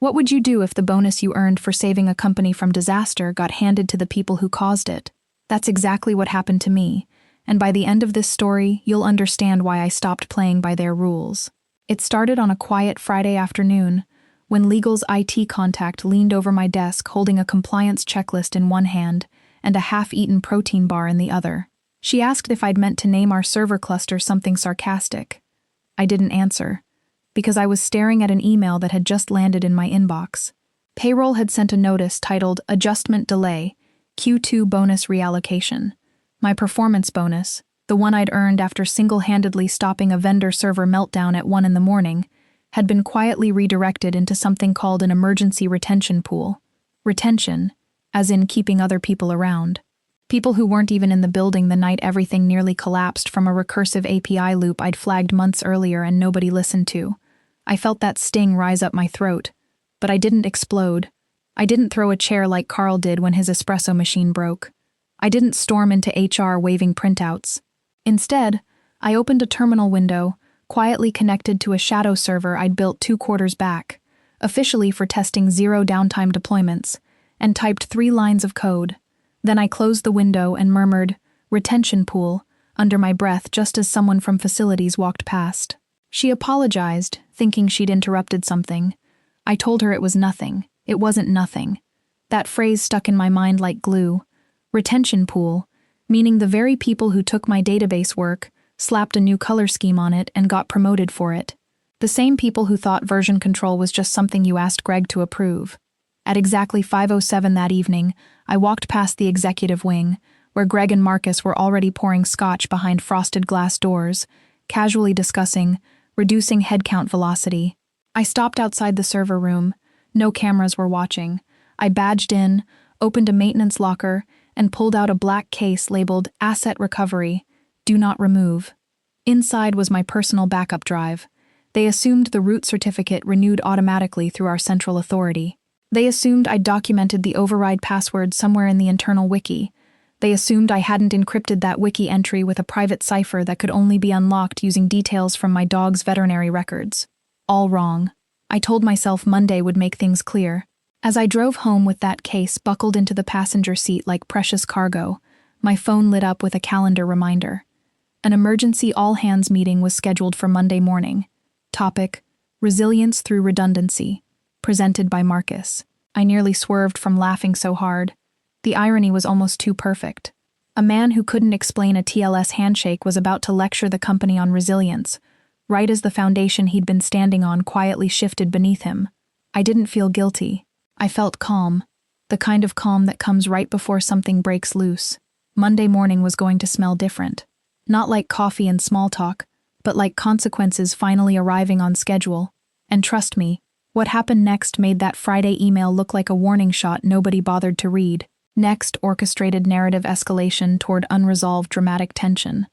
What would you do if the bonus you earned for saving a company from disaster got handed to the people who caused it? That's exactly what happened to me, and by the end of this story, you'll understand why I stopped playing by their rules. It started on a quiet Friday afternoon, when legal's IT contact leaned over my desk holding a compliance checklist in one hand and a half-eaten protein bar in the other. She asked if I'd meant to name our server cluster something sarcastic. I didn't answer, because I was staring at an email that had just landed in my inbox. Payroll had sent a notice titled Adjustment Delay, Q2 Bonus Reallocation. My performance bonus, the one I'd earned after single-handedly stopping a vendor server meltdown at 1 a.m, had been quietly redirected into something called an emergency retention pool. Retention, as in keeping other people around. People who weren't even in the building the night everything nearly collapsed from a recursive API loop I'd flagged months earlier and nobody listened to. I felt that sting rise up my throat, but I didn't explode. I didn't throw a chair like Carl did when his espresso machine broke. I didn't storm into HR waving printouts. Instead, I opened a terminal window, quietly connected to a shadow server I'd built 2 quarters back, officially for testing zero downtime deployments, and typed 3 lines of code. Then I closed the window and murmured, "Retention pool," under my breath just as someone from facilities walked past. She apologized, thinking she'd interrupted something. I told her it was nothing. It wasn't nothing. That phrase stuck in my mind like glue. Retention pool, meaning the very people who took my database work, slapped a new color scheme on it, and got promoted for it. The same people who thought version control was just something you asked Greg to approve. At exactly 5:07 that evening, I walked past the executive wing, where Greg and Marcus were already pouring scotch behind frosted glass doors, casually discussing reducing headcount velocity. I stopped outside the server room. No cameras were watching. I badged in, opened a maintenance locker, and pulled out a black case labeled Asset Recovery, Do Not Remove. Inside was my personal backup drive. They assumed the root certificate renewed automatically through our central authority. They assumed I'd documented the override password somewhere in the internal wiki. They assumed I hadn't encrypted that wiki entry with a private cipher that could only be unlocked using details from my dog's veterinary records. All wrong. I told myself Monday would make things clear. As I drove home with that case buckled into the passenger seat like precious cargo, my phone lit up with a calendar reminder. An emergency all-hands meeting was scheduled for Monday morning. Topic: Resilience through Redundancy. Presented by Marcus. I nearly swerved from laughing so hard. The irony was almost too perfect. A man who couldn't explain a TLS handshake was about to lecture the company on resilience, right as the foundation he'd been standing on quietly shifted beneath him. I didn't feel guilty. I felt calm, the kind of calm that comes right before something breaks loose. Monday morning was going to smell different. Not like coffee and small talk, but like consequences finally arriving on schedule. And trust me, what happened next made that Friday email look like a warning shot nobody bothered to read. Next, orchestrated narrative escalation toward unresolved dramatic tension.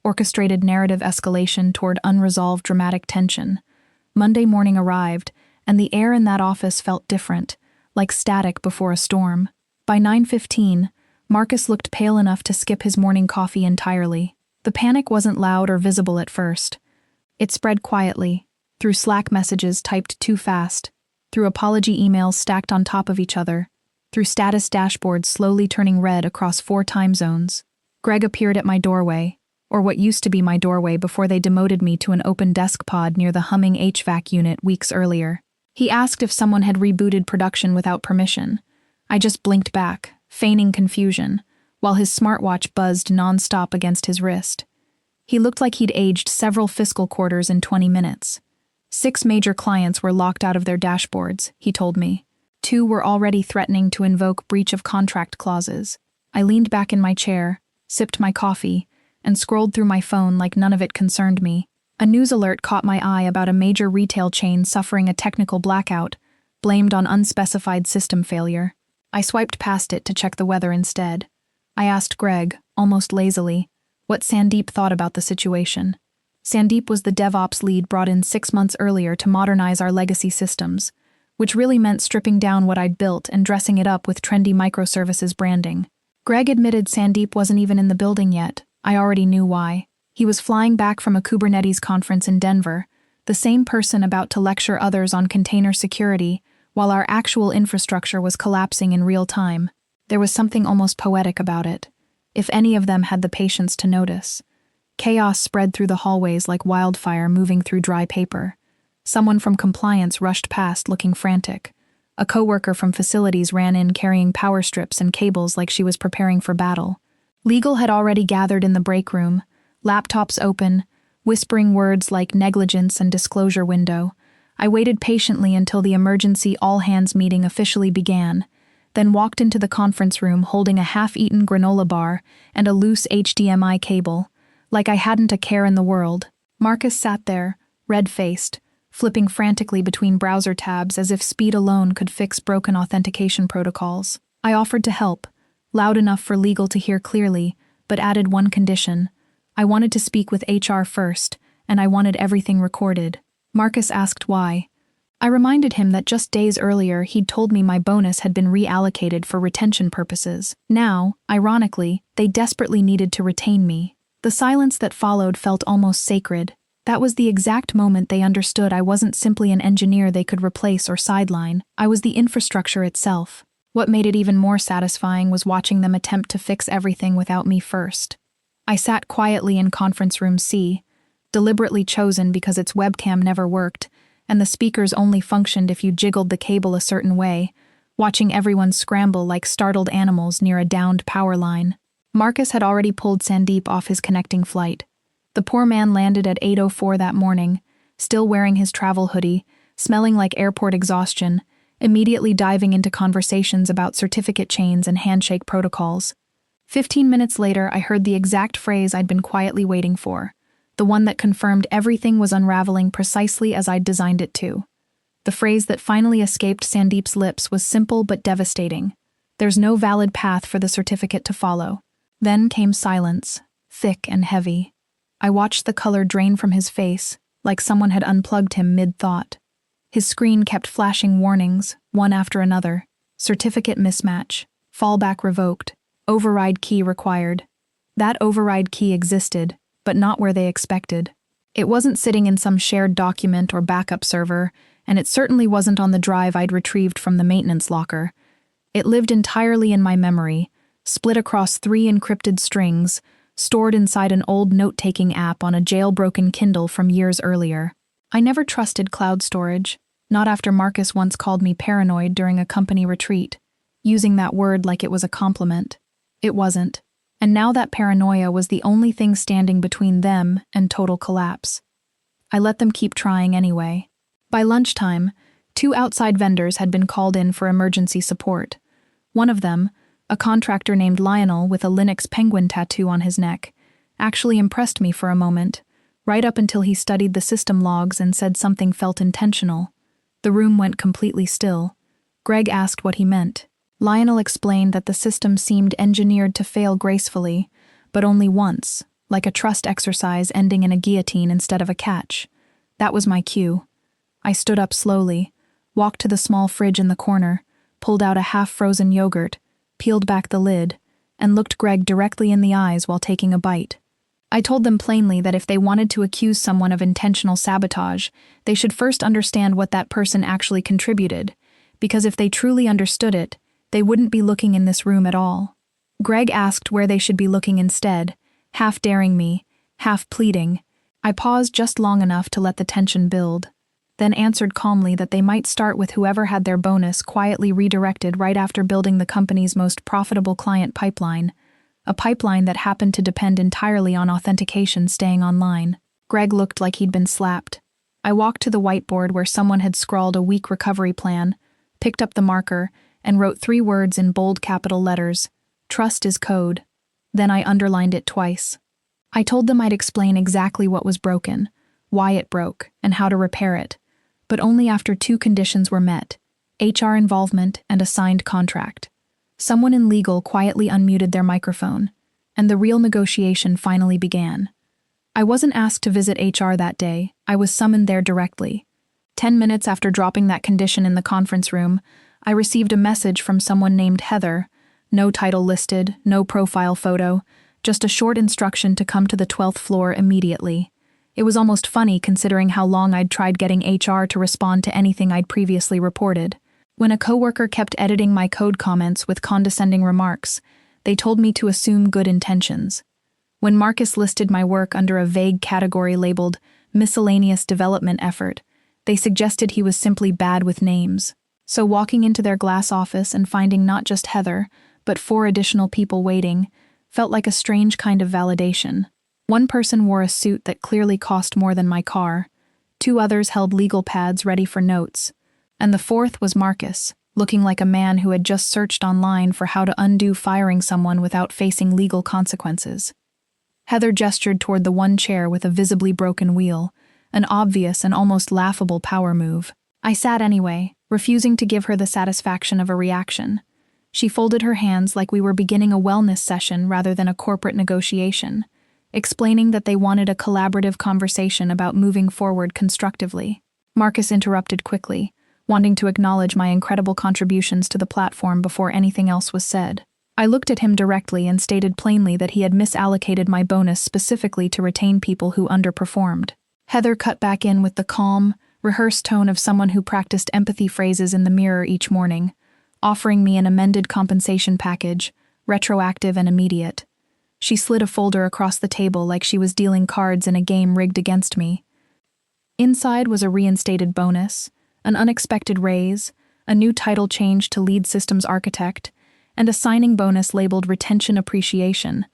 Orchestrated narrative escalation toward unresolved dramatic tension. Monday morning arrived, and the air in that office felt different, like static before a storm. By 9:15, Marcus looked pale enough to skip his morning coffee entirely. The panic wasn't loud or visible at first. It spread quietly, through Slack messages typed too fast, through apology emails stacked on top of each other, through status dashboards slowly turning red across 4 time zones. Greg appeared at my doorway, or what used to be my doorway before they demoted me to an open desk pod near the humming HVAC unit weeks earlier. He asked if someone had rebooted production without permission. I just blinked back, feigning confusion, while his smartwatch buzzed nonstop against his wrist. He looked like he'd aged several fiscal quarters in 20 minutes. 6 major clients were locked out of their dashboards, he told me. 2 were already threatening to invoke breach of contract clauses. I leaned back in my chair, sipped my coffee, and scrolled through my phone like none of it concerned me. A news alert caught my eye about a major retail chain suffering a technical blackout, blamed on unspecified system failure. I swiped past it to check the weather instead. I asked Greg, almost lazily, what Sandeep thought about the situation. Sandeep was the DevOps lead brought in 6 months earlier to modernize our legacy systems, which really meant stripping down what I'd built and dressing it up with trendy microservices branding. Greg admitted Sandeep wasn't even in the building yet. I already knew why. He was flying back from a Kubernetes conference in Denver, the same person about to lecture others on container security while our actual infrastructure was collapsing in real time. There was something almost poetic about it, if any of them had the patience to notice. Chaos spread through the hallways like wildfire moving through dry paper. Someone from compliance rushed past looking frantic. A coworker from facilities ran in carrying power strips and cables like she was preparing for battle. Legal had already gathered in the break room, laptops open, whispering words like negligence and disclosure window. I waited patiently until the emergency all-hands meeting officially began, then walked into the conference room holding a half-eaten granola bar and a loose HDMI cable, like I hadn't a care in the world. Marcus sat there, red-faced, flipping frantically between browser tabs as if speed alone could fix broken authentication protocols. I offered to help, loud enough for legal to hear clearly, but added one condition. I wanted to speak with HR first, and I wanted everything recorded. Marcus asked why. I reminded him that just days earlier he'd told me my bonus had been reallocated for retention purposes. Now, ironically, they desperately needed to retain me. The silence that followed felt almost sacred. That was the exact moment they understood I wasn't simply an engineer they could replace or sideline. I was the infrastructure itself. What made it even more satisfying was watching them attempt to fix everything without me first. I sat quietly in conference room C, deliberately chosen because its webcam never worked, and the speakers only functioned if you jiggled the cable a certain way, watching everyone scramble like startled animals near a downed power line. Marcus had already pulled Sandeep off his connecting flight. The poor man landed at 8:04 that morning, still wearing his travel hoodie, smelling like airport exhaustion, immediately diving into conversations about certificate chains and handshake protocols. 15 minutes later, I heard the exact phrase I'd been quietly waiting for, the one that confirmed everything was unraveling precisely as I'd designed it to. The phrase that finally escaped Sandeep's lips was simple but devastating. There's no valid path for the certificate to follow. Then came silence, thick and heavy. I watched the color drain from his face, like someone had unplugged him mid-thought. His screen kept flashing warnings, one after another. Certificate mismatch, fallback revoked, override key required. That override key existed, but not where they expected. It wasn't sitting in some shared document or backup server, and it certainly wasn't on the drive I'd retrieved from the maintenance locker. It lived entirely in my memory, split across 3 encrypted strings, stored inside an old note-taking app on a jailbroken Kindle from years earlier. I never trusted cloud storage, not after Marcus once called me paranoid during a company retreat, using that word like it was a compliment. It wasn't, and now that paranoia was the only thing standing between them and total collapse. I let them keep trying anyway. By lunchtime, 2 outside vendors had been called in for emergency support. One of them, a contractor named Lionel with a Linux penguin tattoo on his neck, actually impressed me for a moment, right up until he studied the system logs and said something felt intentional. The room went completely still. Greg asked what he meant. Lionel explained that the system seemed engineered to fail gracefully, but only once, like a trust exercise ending in a guillotine instead of a catch. That was my cue. I stood up slowly, walked to the small fridge in the corner, pulled out a half-frozen yogurt, peeled back the lid, and looked Greg directly in the eyes while taking a bite. I told them plainly that if they wanted to accuse someone of intentional sabotage, they should first understand what that person actually contributed, because if they truly understood it, they wouldn't be looking in this room at all. Greg asked where they should be looking instead, half daring me, half pleading. I paused just long enough to let the tension build, then answered calmly that they might start with whoever had their bonus quietly redirected right after building the company's most profitable client pipeline, a pipeline that happened to depend entirely on authentication staying online. Greg looked like he'd been slapped. I walked to the whiteboard where someone had scrawled a weak recovery plan, picked up the marker, and wrote 3 words in bold capital letters: "Trust is code." Then I underlined it twice. I told them I'd explain exactly what was broken, why it broke, and how to repair it, but only after 2 conditions were met: HR involvement and a signed contract. Someone in legal quietly unmuted their microphone, and the real negotiation finally began. I wasn't asked to visit HR that day, I was summoned there directly. 10 minutes after dropping that condition in the conference room, I received a message from someone named Heather, no title listed, no profile photo, just a short instruction to come to the 12th floor immediately. It was almost funny considering how long I'd tried getting HR to respond to anything I'd previously reported. When a coworker kept editing my code comments with condescending remarks, they told me to assume good intentions. When Marcus listed my work under a vague category labeled miscellaneous development effort, they suggested he was simply bad with names. So walking into their glass office and finding not just Heather, but 4 additional people waiting, felt like a strange kind of validation. One person wore a suit that clearly cost more than my car, 2 others held legal pads ready for notes, and the 4th was Marcus, looking like a man who had just searched online for how to undo firing someone without facing legal consequences. Heather gestured toward the one chair with a visibly broken wheel, an obvious and almost laughable power move. I sat anyway, refusing to give her the satisfaction of a reaction. She folded her hands like we were beginning a wellness session rather than a corporate negotiation, explaining that they wanted a collaborative conversation about moving forward constructively. Marcus interrupted quickly, wanting to acknowledge my incredible contributions to the platform before anything else was said. I looked at him directly and stated plainly that he had misallocated my bonus specifically to retain people who underperformed. Heather cut back in with the calm, rehearsed tone of someone who practiced empathy phrases in the mirror each morning, offering me an amended compensation package, retroactive and immediate. She slid a folder across the table like she was dealing cards in a game rigged against me. Inside was a reinstated bonus, an unexpected raise, a new title change to lead systems architect, and a signing bonus labeled retention appreciation,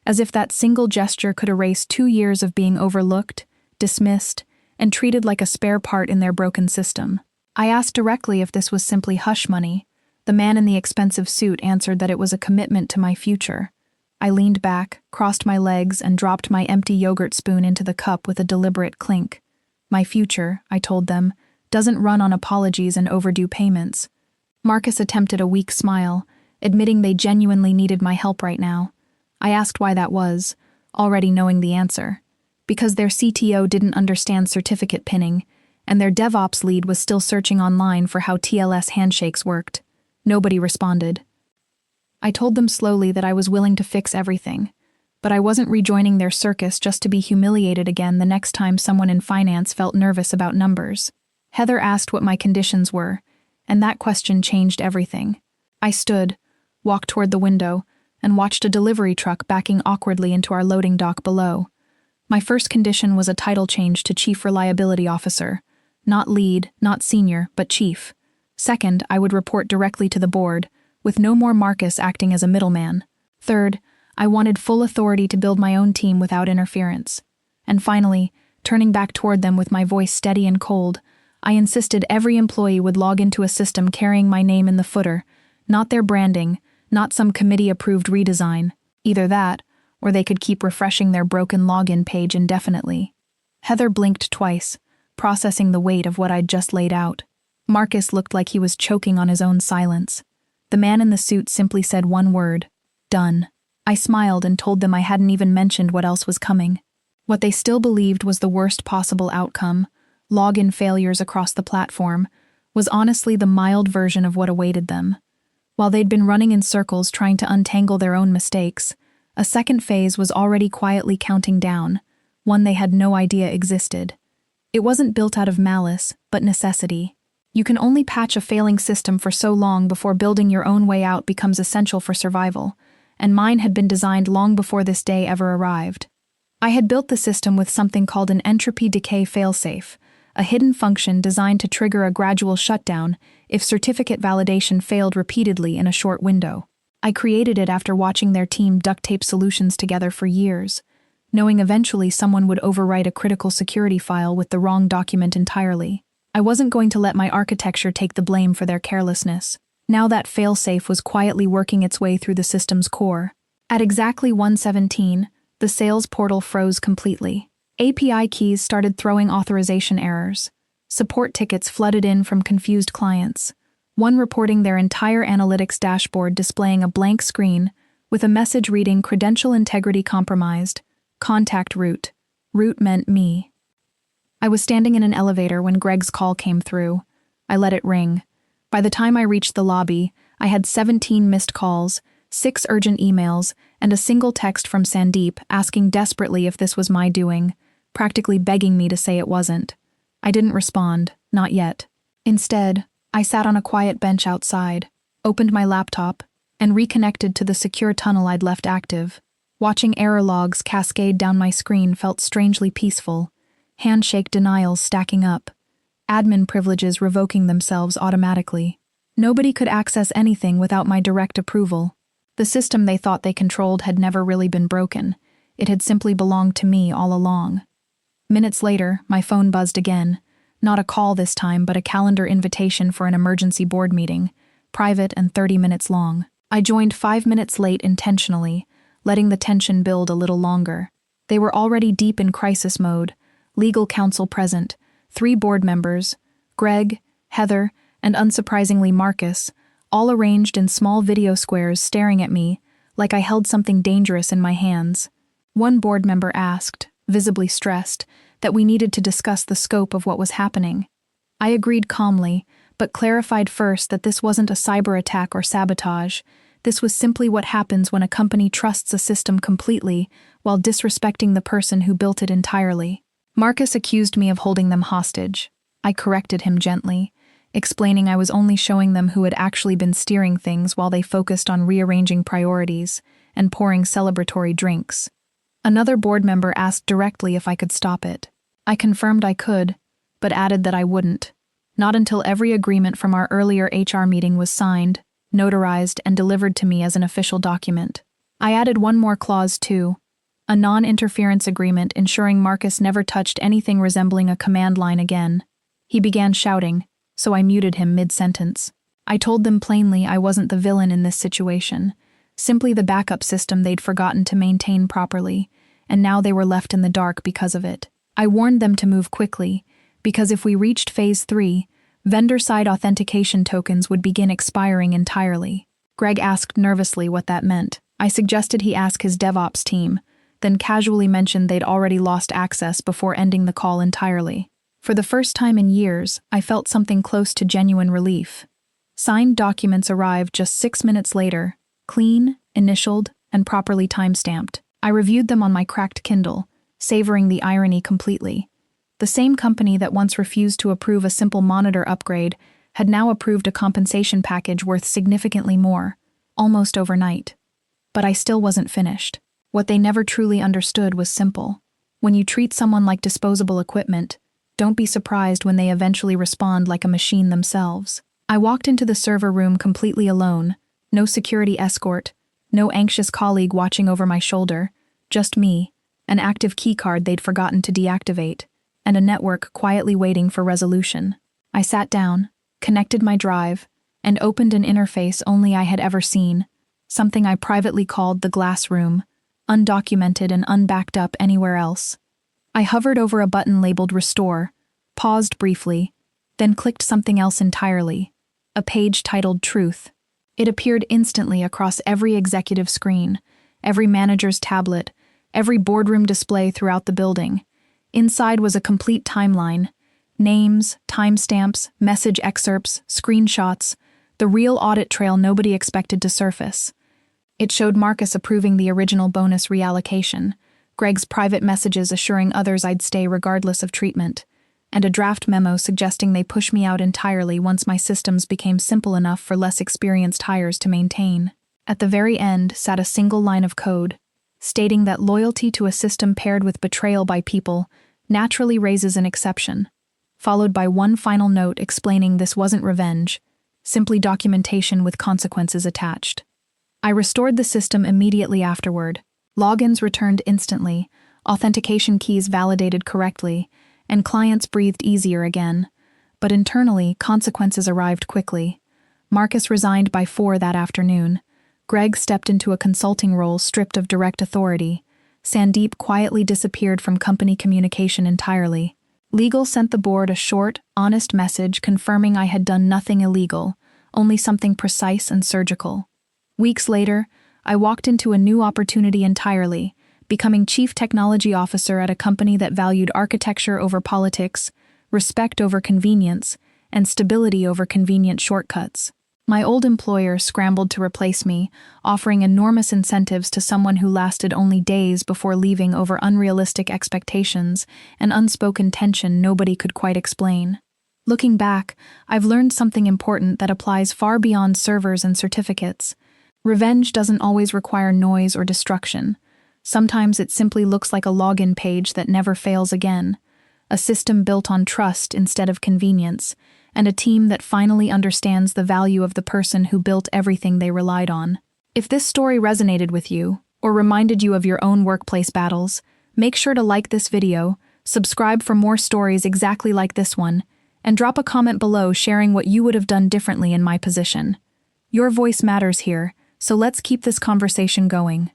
as if that single gesture could erase 2 years of being overlooked, dismissed, and treated like a spare part in their broken system. I asked directly if this was simply hush money. The man in the expensive suit answered that it was a commitment to my future. I leaned back, crossed my legs, and dropped my empty yogurt spoon into the cup with a deliberate clink. My future, I told them, doesn't run on apologies and overdue payments. Marcus attempted a weak smile, admitting they genuinely needed my help right now. I asked why that was, already knowing the answer. Because their CTO didn't understand certificate pinning, and their DevOps lead was still searching online for how TLS handshakes worked. Nobody responded. I told them slowly that I was willing to fix everything, but I wasn't rejoining their circus just to be humiliated again the next time someone in finance felt nervous about numbers. Heather asked what my conditions were, and that question changed everything. I stood, walked toward the window, and watched a delivery truck backing awkwardly into our loading dock below. My first condition was a title change to Chief Reliability Officer. Not lead, not senior, but chief. Second, I would report directly to the board, with no more Marcus acting as a middleman. Third, I wanted full authority to build my own team without interference. And finally, turning back toward them with my voice steady and cold, I insisted every employee would log into a system carrying my name in the footer, not their branding, not some committee-approved redesign. Either that, or they could keep refreshing their broken login page indefinitely. Heather blinked twice, processing the weight of what I'd just laid out. Marcus looked like he was choking on his own silence. The man in the suit simply said one word: done. I smiled and told them I hadn't even mentioned what else was coming. What they still believed was the worst possible outcome, login failures across the platform, was honestly the mild version of what awaited them. While they'd been running in circles trying to untangle their own mistakes, a second phase was already quietly counting down, one they had no idea existed. It wasn't built out of malice, but necessity. You can only patch a failing system for so long before building your own way out becomes essential for survival, and mine had been designed long before this day ever arrived. I had built the system with something called an entropy decay failsafe, a hidden function designed to trigger a gradual shutdown if certificate validation failed repeatedly in a short window. I created it after watching their team duct tape solutions together for years, knowing eventually someone would overwrite a critical security file with the wrong document entirely. I wasn't going to let my architecture take the blame for their carelessness. Now that failsafe was quietly working its way through the system's core. At exactly 1:17, the sales portal froze completely. API keys started throwing authorization errors. Support tickets flooded in from confused clients, one reporting their entire analytics dashboard displaying a blank screen with a message reading credential integrity compromised, contact root. Root meant me. I was standing in an elevator when Greg's call came through. I let it ring. By the time I reached the lobby, I had 17 missed calls, 6 urgent emails, and a single text from Sandeep asking desperately if this was my doing, practically begging me to say it wasn't. I didn't respond, not yet. Instead, I sat on a quiet bench outside, opened my laptop, and reconnected to the secure tunnel I'd left active. Watching error logs cascade down my screen felt strangely peaceful, handshake denials stacking up, admin privileges revoking themselves automatically. Nobody could access anything without my direct approval. The system they thought they controlled had never really been broken. It had simply belonged to me all along. Minutes later, my phone buzzed again. Not a call this time, but a calendar invitation for an emergency board meeting, private and 30 minutes long. I joined 5 minutes late intentionally, letting the tension build a little longer. They were already deep in crisis mode, legal counsel present, 3 board members, Greg, Heather, and unsurprisingly Marcus, all arranged in small video squares staring at me like I held something dangerous in my hands. One board member asked, visibly stressed, that we needed to discuss the scope of what was happening. I agreed calmly, but clarified first that this wasn't a cyber attack or sabotage. This was simply what happens when a company trusts a system completely while disrespecting the person who built it entirely. Marcus accused me of holding them hostage. I corrected him gently, explaining I was only showing them who had actually been steering things while they focused on rearranging priorities and pouring celebratory drinks. Another board member asked directly if I could stop it. I confirmed I could, but added that I wouldn't. Not until every agreement from our earlier HR meeting was signed, notarized, and delivered to me as an official document. I added one more clause too, a non-interference agreement ensuring Marcus never touched anything resembling a command line again. He began shouting, so I muted him mid-sentence. I told them plainly I wasn't the villain in this situation, simply the backup system they'd forgotten to maintain properly, and now they were left in the dark because of it. I warned them to move quickly, because if we reached Phase 3, vendor-side authentication tokens would begin expiring entirely. Greg asked nervously what that meant. I suggested he ask his DevOps team, then casually mentioned they'd already lost access before ending the call entirely. For the first time in years, I felt something close to genuine relief. Signed documents arrived just 6 minutes later, clean, initialed, and properly time-stamped. I reviewed them on my cracked Kindle, savoring the irony completely. The same company that once refused to approve a simple monitor upgrade had now approved a compensation package worth significantly more, almost overnight. But I still wasn't finished. What they never truly understood was simple. When you treat someone like disposable equipment, don't be surprised when they eventually respond like a machine themselves. I walked into the server room completely alone, no security escort, no anxious colleague watching over my shoulder, just me, an active keycard they'd forgotten to deactivate, and a network quietly waiting for resolution. I sat down, connected my drive, and opened an interface only I had ever seen, something I privately called the glass room, undocumented and unbacked up anywhere else. I hovered over a button labeled Restore, paused briefly, then clicked something else entirely, a page titled Truth. It appeared instantly across every executive screen, every manager's tablet, every boardroom display throughout the building. Inside was a complete timeline, names, timestamps, message excerpts, screenshots, the real audit trail nobody expected to surface. It showed Marcus approving the original bonus reallocation, Greg's private messages assuring others I'd stay regardless of treatment, and a draft memo suggesting they push me out entirely once my systems became simple enough for less experienced hires to maintain. At the very end sat a single line of code, stating that loyalty to a system paired with betrayal by people naturally raises an exception, followed by one final note explaining this wasn't revenge, simply documentation with consequences attached. I restored the system immediately afterward. Logins returned instantly, authentication keys validated correctly, and clients breathed easier again. But internally, consequences arrived quickly. Marcus resigned by 4 that afternoon. Greg stepped into a consulting role stripped of direct authority. Sandeep quietly disappeared from company communication entirely. Legal sent the board a short, honest message confirming I had done nothing illegal, only something precise and surgical. Weeks later, I walked into a new opportunity entirely, becoming Chief Technology Officer at a company that valued architecture over politics, respect over convenience, and stability over convenient shortcuts. My old employer scrambled to replace me, offering enormous incentives to someone who lasted only days before leaving over unrealistic expectations and unspoken tension nobody could quite explain. Looking back, I've learned something important that applies far beyond servers and certificates. Revenge doesn't always require noise or destruction. Sometimes it simply looks like a login page that never fails again, a system built on trust instead of convenience, and a team that finally understands the value of the person who built everything they relied on. If this story resonated with you, or reminded you of your own workplace battles, make sure to like this video, subscribe for more stories exactly like this one, and drop a comment below sharing what you would have done differently in my position. Your voice matters here, so let's keep this conversation going.